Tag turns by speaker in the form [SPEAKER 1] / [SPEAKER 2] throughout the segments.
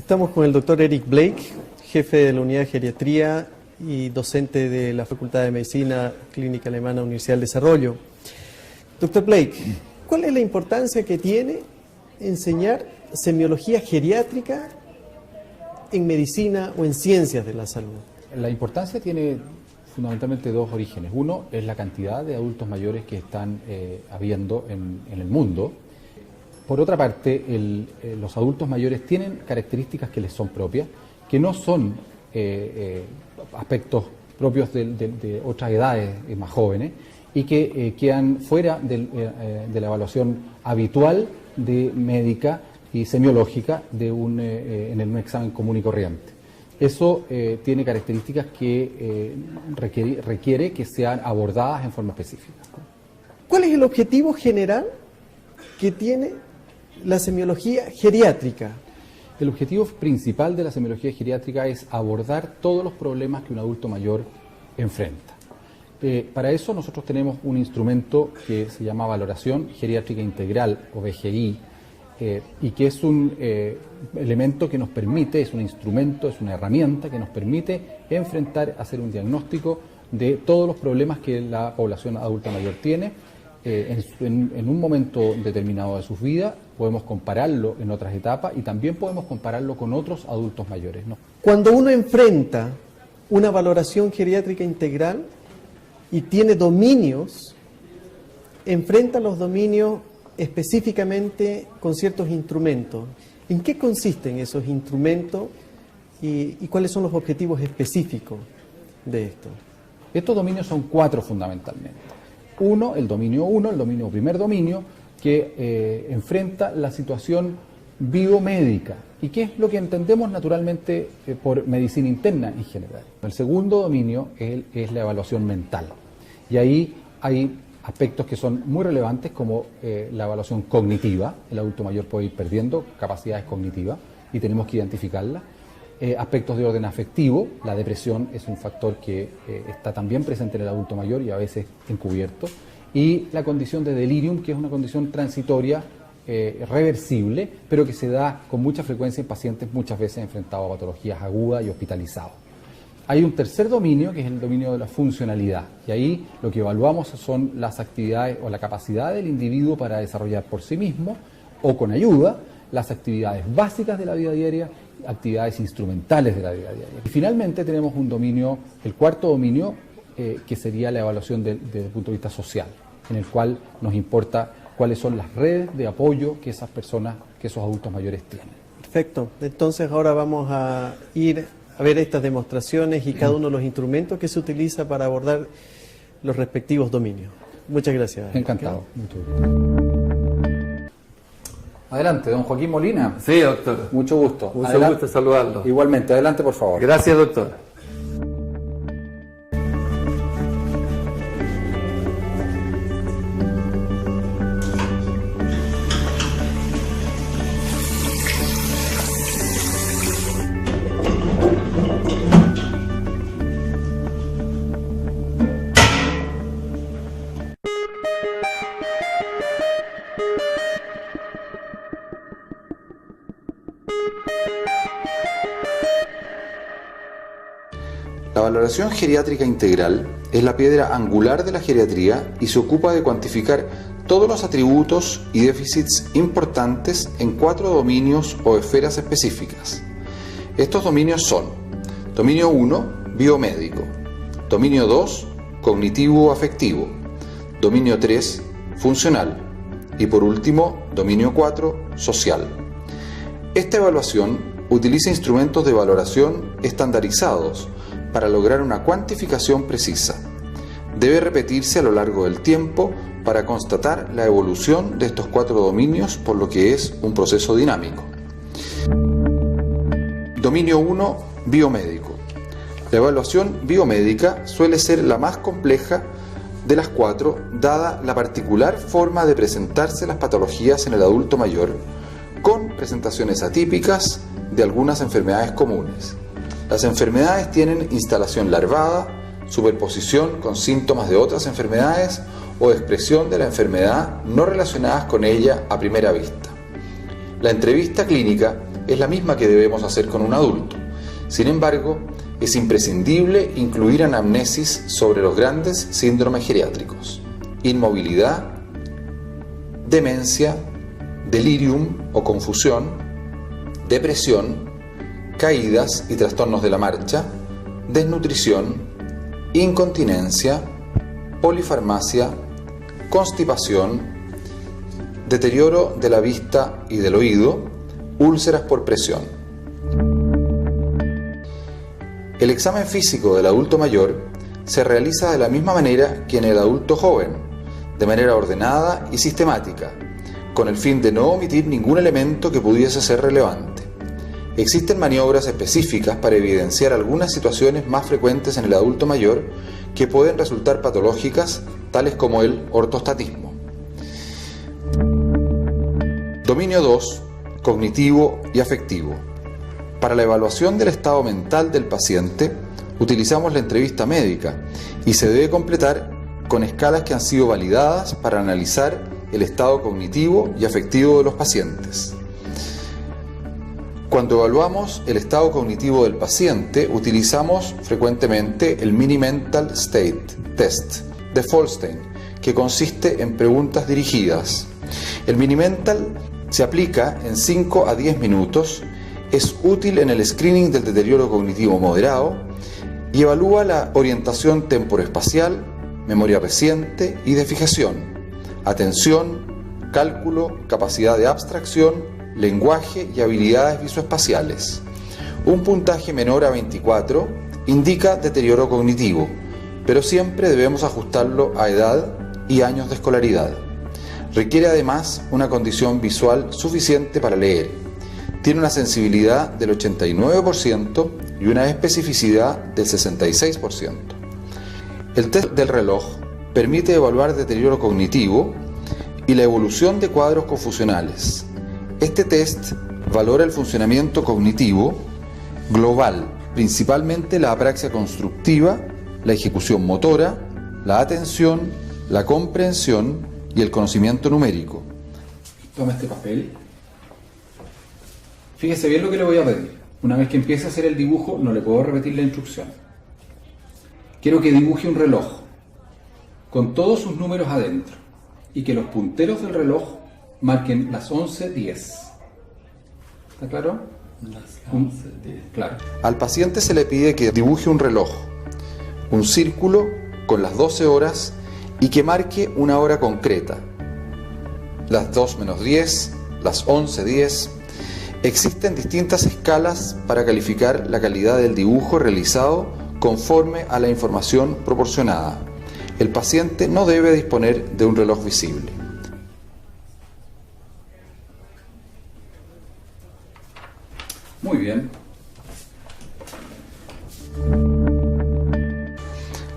[SPEAKER 1] Estamos con el doctor Eric Blake, jefe de la unidad de geriatría y docente de la Facultad de Medicina Clínica Alemana Universidad del Desarrollo. Doctor Blake, ¿cuál es la importancia que tiene enseñar semiología geriátrica en medicina o en ciencias de la salud?
[SPEAKER 2] La importancia tiene fundamentalmente dos orígenes. Uno es la cantidad de adultos mayores que están habiendo en el mundo. Por otra parte, los adultos mayores tienen características que les son propias, que no son aspectos propios de otras edades más jóvenes y que quedan fuera de la evaluación habitual de médica y semiológica en un examen común y corriente. Eso tiene características que requiere que sean abordadas en forma específica.
[SPEAKER 1] ¿Cuál es el objetivo general que tiene la semiología geriátrica?
[SPEAKER 2] El objetivo principal de la semiología geriátrica es abordar todos los problemas que un adulto mayor enfrenta. Para eso nosotros tenemos un instrumento que se llama Valoración Geriátrica Integral, o VGI, y que es un elemento que nos permite, es un instrumento, es una herramienta que nos permite hacer un diagnóstico de todos los problemas que la población adulta mayor tiene en un momento determinado de sus vidas. Podemos compararlo en otras etapas y también podemos compararlo con otros adultos mayores, ¿no?
[SPEAKER 1] Cuando uno enfrenta una valoración geriátrica integral y tiene dominios, enfrenta los dominios específicamente con ciertos instrumentos. ¿En qué consisten esos instrumentos y cuáles son los objetivos específicos de esto?
[SPEAKER 2] Estos dominios son 4 fundamentalmente. El primer dominio, que enfrenta la situación biomédica y qué es lo que entendemos naturalmente por medicina interna en general. El segundo dominio es la evaluación mental, y ahí hay aspectos que son muy relevantes como la evaluación cognitiva. El adulto mayor puede ir perdiendo capacidades cognitivas y tenemos que identificarlas. Aspectos de orden afectivo, la depresión es un factor que está también presente en el adulto mayor y a veces encubierto. Y la condición de delirium, que es una condición transitoria, reversible, pero que se da con mucha frecuencia en pacientes muchas veces enfrentados a patologías agudas y hospitalizados. Hay un tercer dominio, que es el dominio de la funcionalidad, y ahí lo que evaluamos son las actividades o la capacidad del individuo para desarrollar por sí mismo o con ayuda las actividades básicas de la vida diaria, actividades instrumentales de la vida diaria. Y finalmente tenemos un dominio, el cuarto dominio, que sería la evaluación desde el punto de vista social, en el cual nos importa cuáles son las redes de apoyo que esas personas, que esos adultos mayores tienen.
[SPEAKER 1] Perfecto. Entonces ahora vamos a ir a ver estas demostraciones y cada uno de los instrumentos que se utiliza para abordar los respectivos dominios. Muchas gracias.
[SPEAKER 2] Encantado. Mucho gusto. Adelante, don Joaquín Molina.
[SPEAKER 3] Sí, doctor.
[SPEAKER 2] Mucho gusto.
[SPEAKER 3] Mucho gusto saludarlo.
[SPEAKER 2] Igualmente, adelante por favor.
[SPEAKER 3] Gracias, doctor.
[SPEAKER 4] La valoración geriátrica integral es la piedra angular de la geriatría y se ocupa de cuantificar todos los atributos y déficits importantes en 4 dominios o esferas específicas. Estos dominios son: dominio 1, biomédico; dominio 2, cognitivo-afectivo; dominio 3, funcional; y por último, dominio 4, social. Esta evaluación utiliza instrumentos de valoración estandarizados para lograr una cuantificación precisa. Debe repetirse a lo largo del tiempo para constatar la evolución de estos 4 dominios, por lo que es un proceso dinámico. Dominio 1, biomédico. La evaluación biomédica suele ser la más compleja de las 4, dada la particular forma de presentarse las patologías en el adulto mayor, con presentaciones atípicas de algunas enfermedades comunes. Las enfermedades tienen instalación larvada, superposición con síntomas de otras enfermedades o expresión de la enfermedad no relacionadas con ella a primera vista. La entrevista clínica es la misma que debemos hacer con un adulto. Sin embargo, es imprescindible incluir anamnesis sobre los grandes síndromes geriátricos: inmovilidad, demencia, delirium o confusión, depresión, caídas y trastornos de la marcha, desnutrición, incontinencia, polifarmacia, constipación, deterioro de la vista y del oído, úlceras por presión. El examen físico del adulto mayor se realiza de la misma manera que en el adulto joven, de manera ordenada y sistemática, con el fin de no omitir ningún elemento que pudiese ser relevante. Existen maniobras específicas para evidenciar algunas situaciones más frecuentes en el adulto mayor que pueden resultar patológicas, tales como el ortostatismo. Dominio 2. Cognitivo y afectivo. Para la evaluación del estado mental del paciente, utilizamos la entrevista médica y se debe completar con escalas que han sido validadas para analizar el estado cognitivo y afectivo de los pacientes. Cuando evaluamos el estado cognitivo del paciente, utilizamos frecuentemente el Mini Mental State Test de Folstein, que consiste en preguntas dirigidas. El Mini Mental se aplica en 5 a 10 minutos, es útil en el screening del deterioro cognitivo moderado y evalúa la orientación temporoespacial, memoria reciente y de fijación, atención, cálculo, capacidad de abstracción, lenguaje y habilidades visoespaciales. Un puntaje menor a 24 indica deterioro cognitivo, pero siempre debemos ajustarlo a edad y años de escolaridad. Requiere además una condición visual suficiente para leer. Tiene una sensibilidad del 89% y una especificidad del 66%. El test del reloj permite evaluar deterioro cognitivo y la evolución de cuadros confusionales. Este test valora el funcionamiento cognitivo global, principalmente la apraxia constructiva, la ejecución motora, la atención, la comprensión y el conocimiento numérico.
[SPEAKER 2] Toma este papel. Fíjese bien lo que le voy a pedir. Una vez que empiece a hacer el dibujo, no le puedo repetir la instrucción. Quiero que dibuje un reloj con todos sus números adentro y que los punteros del reloj marquen las 11:10. ¿Está claro?
[SPEAKER 3] Las 11:10.
[SPEAKER 2] Claro.
[SPEAKER 4] Al paciente se le pide que dibuje un reloj, un círculo con las 12 horas y que marque una hora concreta. Las 2:10, las 11:10. Existen distintas escalas para calificar la calidad del dibujo realizado conforme a la información proporcionada. El paciente no debe disponer de un reloj visible.
[SPEAKER 2] Muy bien.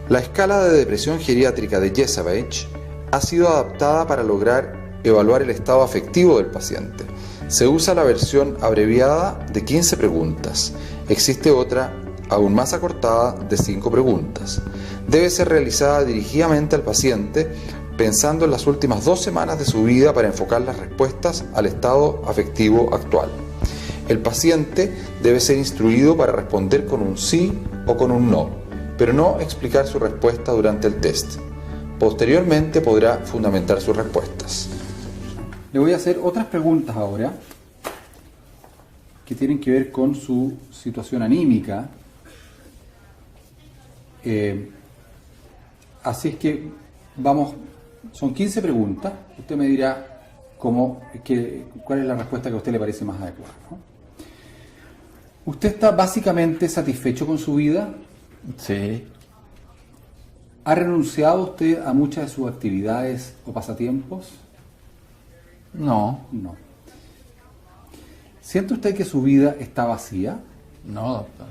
[SPEAKER 4] La escala de depresión geriátrica de Jesavich ha sido adaptada para lograr evaluar el estado afectivo del paciente. Se usa la versión abreviada de 15 preguntas. Existe otra aún más acortada de 5 preguntas. Debe ser realizada dirigidamente al paciente pensando en las últimas 2 semanas de su vida para enfocar las respuestas al estado afectivo actual. El paciente debe ser instruido para responder con un sí o con un no, pero no explicar su respuesta durante el test. Posteriormente podrá fundamentar sus respuestas.
[SPEAKER 2] Le voy a hacer otras preguntas ahora que tienen que ver con su situación anímica. Así es que vamos, son 15 preguntas. Usted me dirá cuál es la respuesta que a usted le parece más adecuada, ¿no? ¿Usted está básicamente satisfecho con su vida?
[SPEAKER 3] Sí.
[SPEAKER 2] ¿Ha renunciado usted a muchas de sus actividades o pasatiempos?
[SPEAKER 3] No.
[SPEAKER 2] No. ¿Siente usted que su vida está vacía?
[SPEAKER 3] No, doctor.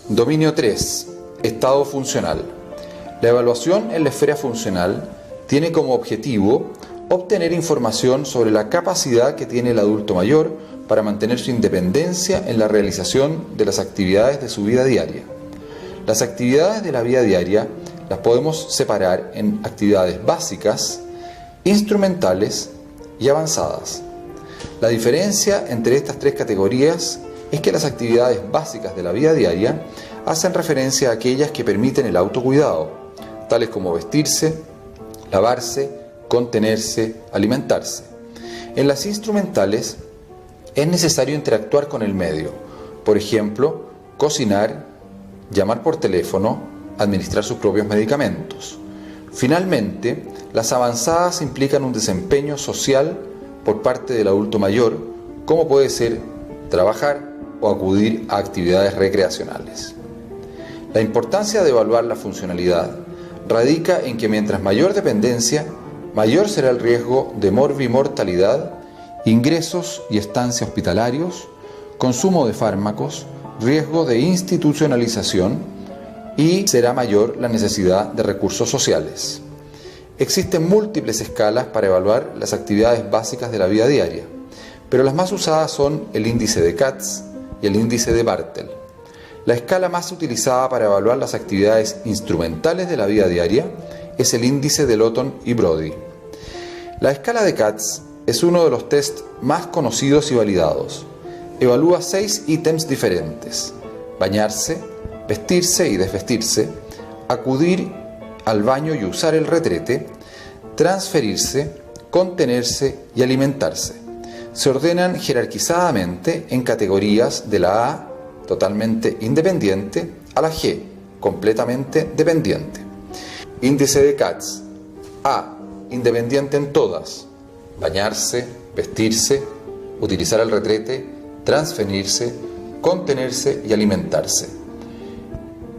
[SPEAKER 4] Dominio 3. Estado funcional. La evaluación en la esfera funcional tiene como objetivo obtener información sobre la capacidad que tiene el adulto mayor para mantener su independencia en la realización de las actividades de su vida diaria. Las actividades de la vida diaria las podemos separar en actividades básicas, instrumentales y avanzadas. La diferencia entre estas tres categorías es que las actividades básicas de la vida diaria hacen referencia a aquellas que permiten el autocuidado, tales como vestirse, lavarse, contenerse, alimentarse. En las instrumentales es necesario interactuar con el medio, por ejemplo, cocinar, llamar por teléfono, administrar sus propios medicamentos. Finalmente, las avanzadas implican un desempeño social por parte del adulto mayor, como puede ser trabajar o acudir a actividades recreacionales. La importancia de evaluar la funcionalidad radica en que mientras mayor dependencia, mayor será el riesgo de morbimortalidad, ingresos y estancia hospitalarios, consumo de fármacos, riesgo de institucionalización y será mayor la necesidad de recursos sociales. Existen múltiples escalas para evaluar las actividades básicas de la vida diaria, pero las más usadas son el índice de Katz y el índice de Bartel. La escala más utilizada para evaluar las actividades instrumentales de la vida diaria es el índice de Lawton y Brody. La escala de Katz es uno de los test más conocidos y validados. Evalúa 6 ítems diferentes: bañarse, vestirse y desvestirse, acudir al baño y usar el retrete, transferirse, contenerse y alimentarse. Se ordenan jerarquizadamente en categorías de la A, totalmente independiente, a la G, completamente dependiente. Índice de Katz: A, independiente en todas: bañarse, vestirse, utilizar el retrete, transferirse, contenerse y alimentarse.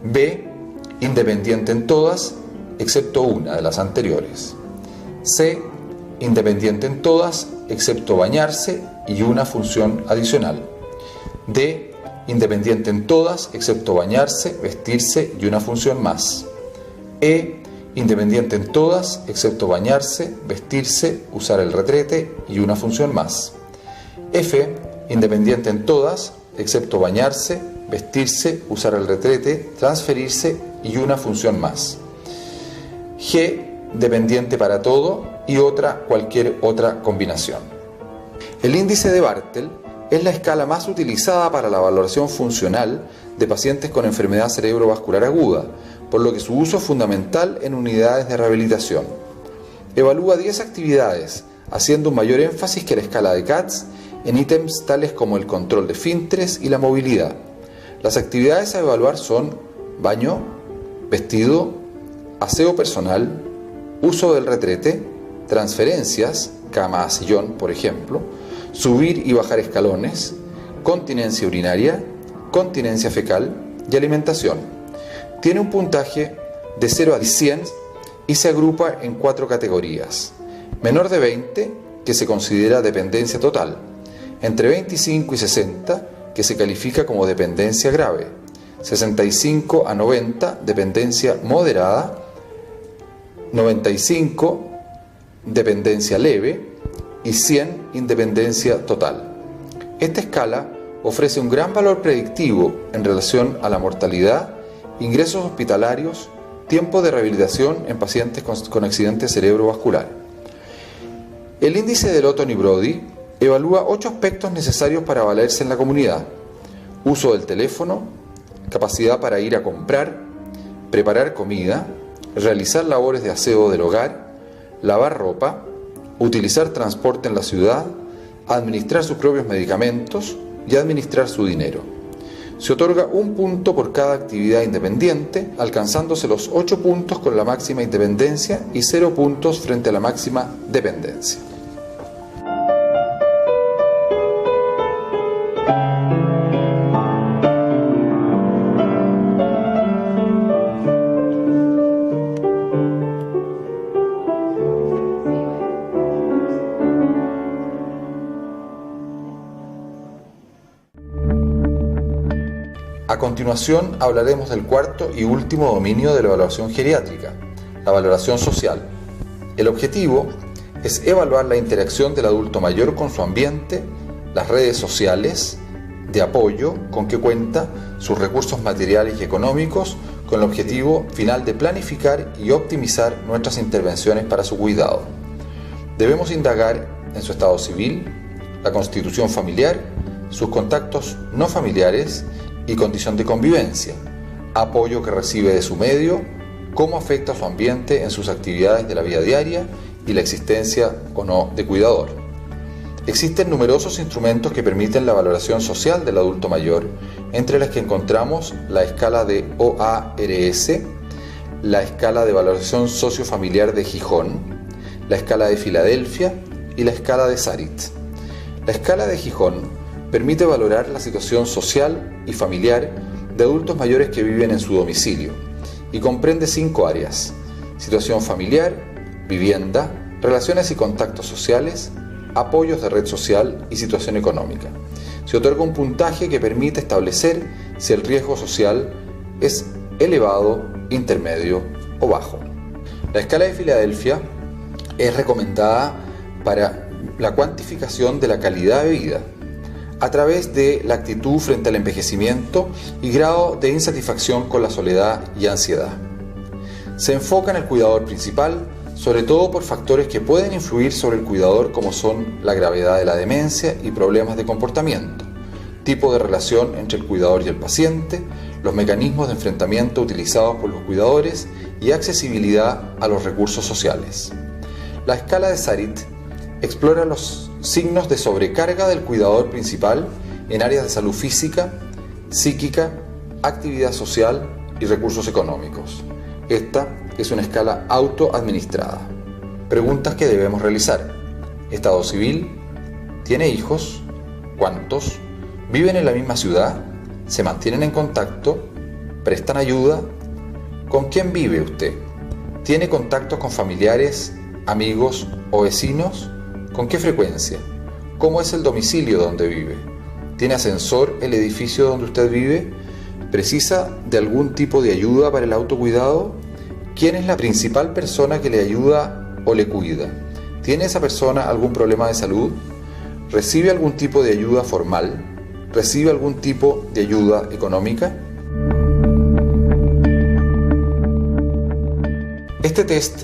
[SPEAKER 4] B, independiente en todas, excepto una de las anteriores. C, independiente en todas, excepto bañarse y una función adicional. D, independiente en todas, excepto bañarse, vestirse y una función más. E, independiente en todas, excepto bañarse, vestirse, usar el retrete y una función más. F, independiente en todas, excepto bañarse, vestirse, usar el retrete, transferirse y una función más. G, dependiente para todo y cualquier otra combinación. El índice de Bartel es la escala más utilizada para la valoración funcional de pacientes con enfermedad cerebrovascular aguda, por lo que su uso es fundamental en unidades de rehabilitación. Evalúa 10 actividades, haciendo un mayor énfasis que la escala de Katz en ítems tales como el control de esfínteres y la movilidad. Las actividades a evaluar son baño, vestido, aseo personal, uso del retrete, transferencias, cama a sillón, por ejemplo, subir y bajar escalones, continencia urinaria, continencia fecal y alimentación. Tiene un puntaje de 0 a 100 y se agrupa en 4 categorías. Menor de 20, que se considera dependencia total; entre 25 y 60, que se califica como dependencia grave; 65 a 90, dependencia moderada; 95, dependencia leve; y 100, independencia total. Esta escala ofrece un gran valor predictivo en relación a la mortalidad, ingresos hospitalarios, tiempo de rehabilitación en pacientes con accidente cerebrovascular. El índice de Lawton y Brody evalúa 8 aspectos necesarios para valerse en la comunidad: uso del teléfono, capacidad para ir a comprar, preparar comida, realizar labores de aseo del hogar, lavar ropa, utilizar transporte en la ciudad, administrar sus propios medicamentos y administrar su dinero. Se otorga 1 punto por cada actividad independiente, alcanzándose los 8 puntos con la máxima independencia y 0 puntos frente a la máxima dependencia. A continuación hablaremos del cuarto y último dominio de la evaluación geriátrica, la valoración social. El objetivo es evaluar la interacción del adulto mayor con su ambiente, las redes sociales de apoyo con que cuenta, sus recursos materiales y económicos, con el objetivo final de planificar y optimizar nuestras intervenciones para su cuidado. Debemos indagar en su estado civil, la constitución familiar, sus contactos no familiares y condición de convivencia, apoyo que recibe de su medio, cómo afecta a su ambiente en sus actividades de la vida diaria y la existencia o no de cuidador. Existen numerosos instrumentos que permiten la valoración social del adulto mayor, entre las que encontramos la escala de OARS, la escala de valoración sociofamiliar de Gijón, la escala de Filadelfia y la escala de Sarit. La escala de Gijón permite valorar la situación social y familiar de adultos mayores que viven en su domicilio y comprende 5 áreas: situación familiar, vivienda, relaciones y contactos sociales, apoyos de red social y situación económica. Se otorga un puntaje que permite establecer si el riesgo social es elevado, intermedio o bajo. La escala de Filadelfia es recomendada para la cuantificación de la calidad de vida a través de la actitud frente al envejecimiento y grado de insatisfacción con la soledad y ansiedad. Se enfoca en el cuidador principal, sobre todo por factores que pueden influir sobre el cuidador, como son la gravedad de la demencia y problemas de comportamiento, tipo de relación entre el cuidador y el paciente, los mecanismos de enfrentamiento utilizados por los cuidadores y accesibilidad a los recursos sociales. La escala de Sarit explora los signos de sobrecarga del cuidador principal en áreas de salud física, psíquica, actividad social y recursos económicos. Esta es una escala autoadministrada. Preguntas que debemos realizar: ¿estado civil? ¿Tiene hijos? ¿Cuántos? ¿Viven en la misma ciudad? ¿Se mantienen en contacto? ¿Prestan ayuda? ¿Con quién vive usted? ¿Tiene contactos con familiares, amigos o vecinos? ¿Con qué frecuencia? ¿Cómo es el domicilio donde vive? ¿Tiene ascensor el edificio donde usted vive? ¿Precisa de algún tipo de ayuda para el autocuidado? ¿Quién es la principal persona que le ayuda o le cuida? ¿Tiene esa persona algún problema de salud? ¿Recibe algún tipo de ayuda formal? ¿Recibe algún tipo de ayuda económica? Este test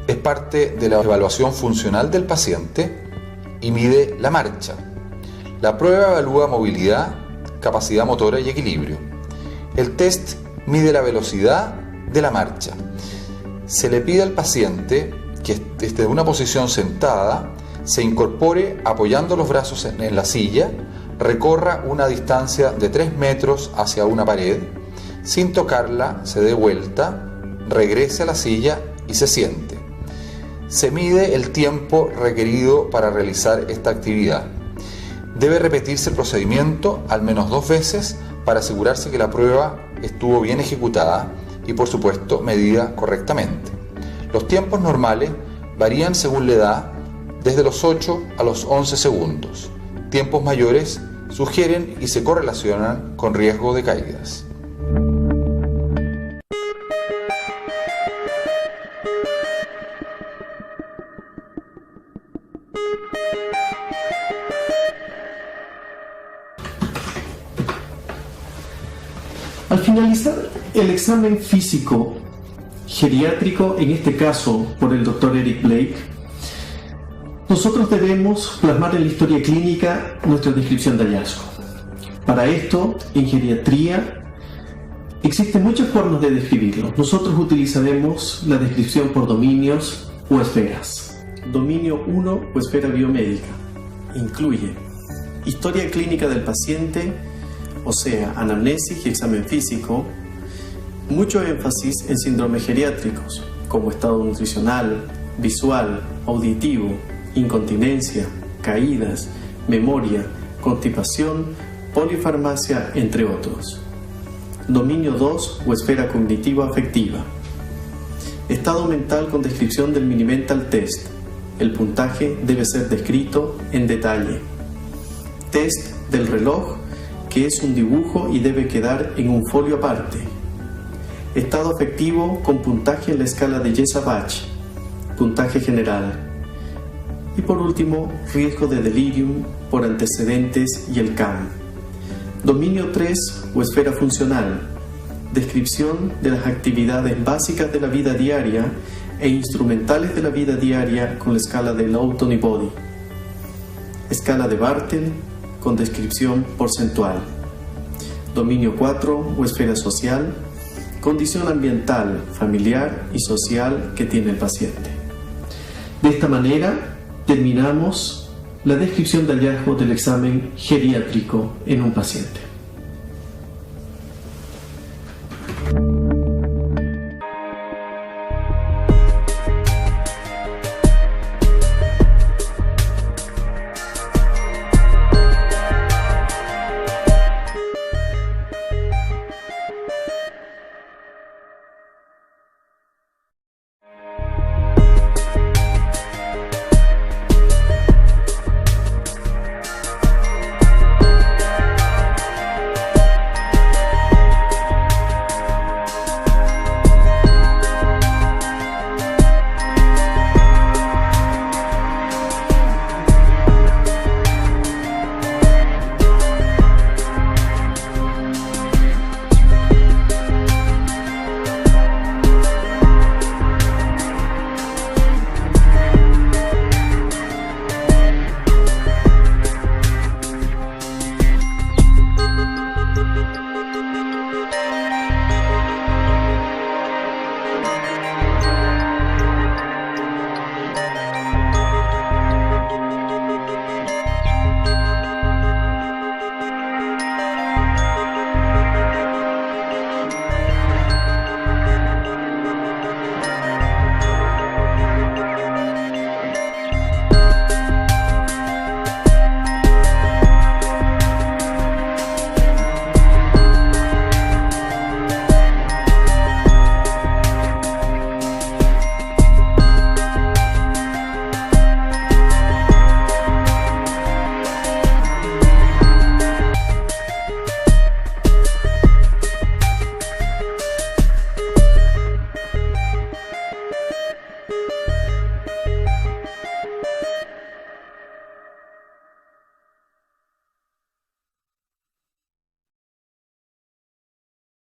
[SPEAKER 4] es parte de la evaluación funcional del paciente y mide la marcha. La prueba evalúa movilidad, capacidad motora y equilibrio. El test mide la velocidad de la marcha. Se le pide al paciente que desde una posición sentada se incorpore apoyando los brazos en la silla, recorra una distancia de 3 metros hacia una pared, sin tocarla se dé vuelta, regrese a la silla y se siente. Se mide el tiempo requerido para realizar esta actividad. Debe repetirse el procedimiento al menos 2 veces para asegurarse que la prueba estuvo bien ejecutada y, por supuesto, medida correctamente. Los tiempos normales varían según la edad, desde los 8 a los 11 segundos. Tiempos mayores sugieren y se correlacionan con riesgo de caídas.
[SPEAKER 1] Al finalizar el examen físico geriátrico, en este caso por el Dr. Eric Blake, nosotros debemos plasmar en la historia clínica nuestra descripción de hallazgo. Para esto, en geriatría, existen muchas formas de describirlo. Nosotros utilizaremos la descripción por dominios o esferas. Dominio 1 o esfera biomédica incluye historia clínica del paciente, o sea, anamnesis y examen físico, mucho énfasis en síndromes geriátricos, como estado nutricional, visual, auditivo, incontinencia, caídas, memoria, constipación, polifarmacia, entre otros. Dominio 2 o esfera cognitiva-afectiva. Estado mental con descripción del Mini-Mental Test. El puntaje debe ser descrito en detalle. Test del reloj, que es un dibujo y debe quedar en un folio aparte. Estado afectivo con puntaje en la escala de Jesabach. Puntaje general.
[SPEAKER 5] Y por último, riesgo de delirium por antecedentes y el CAM. Dominio 3 o esfera funcional. Descripción de las actividades básicas de la vida diaria e instrumentales de la vida diaria con la escala de Lowton y Body. Escala de Bartel con descripción porcentual. Dominio 4 o esfera social. Condición ambiental, familiar y social que tiene el paciente. De esta manera terminamos la descripción de hallazgos del examen geriátrico en un paciente.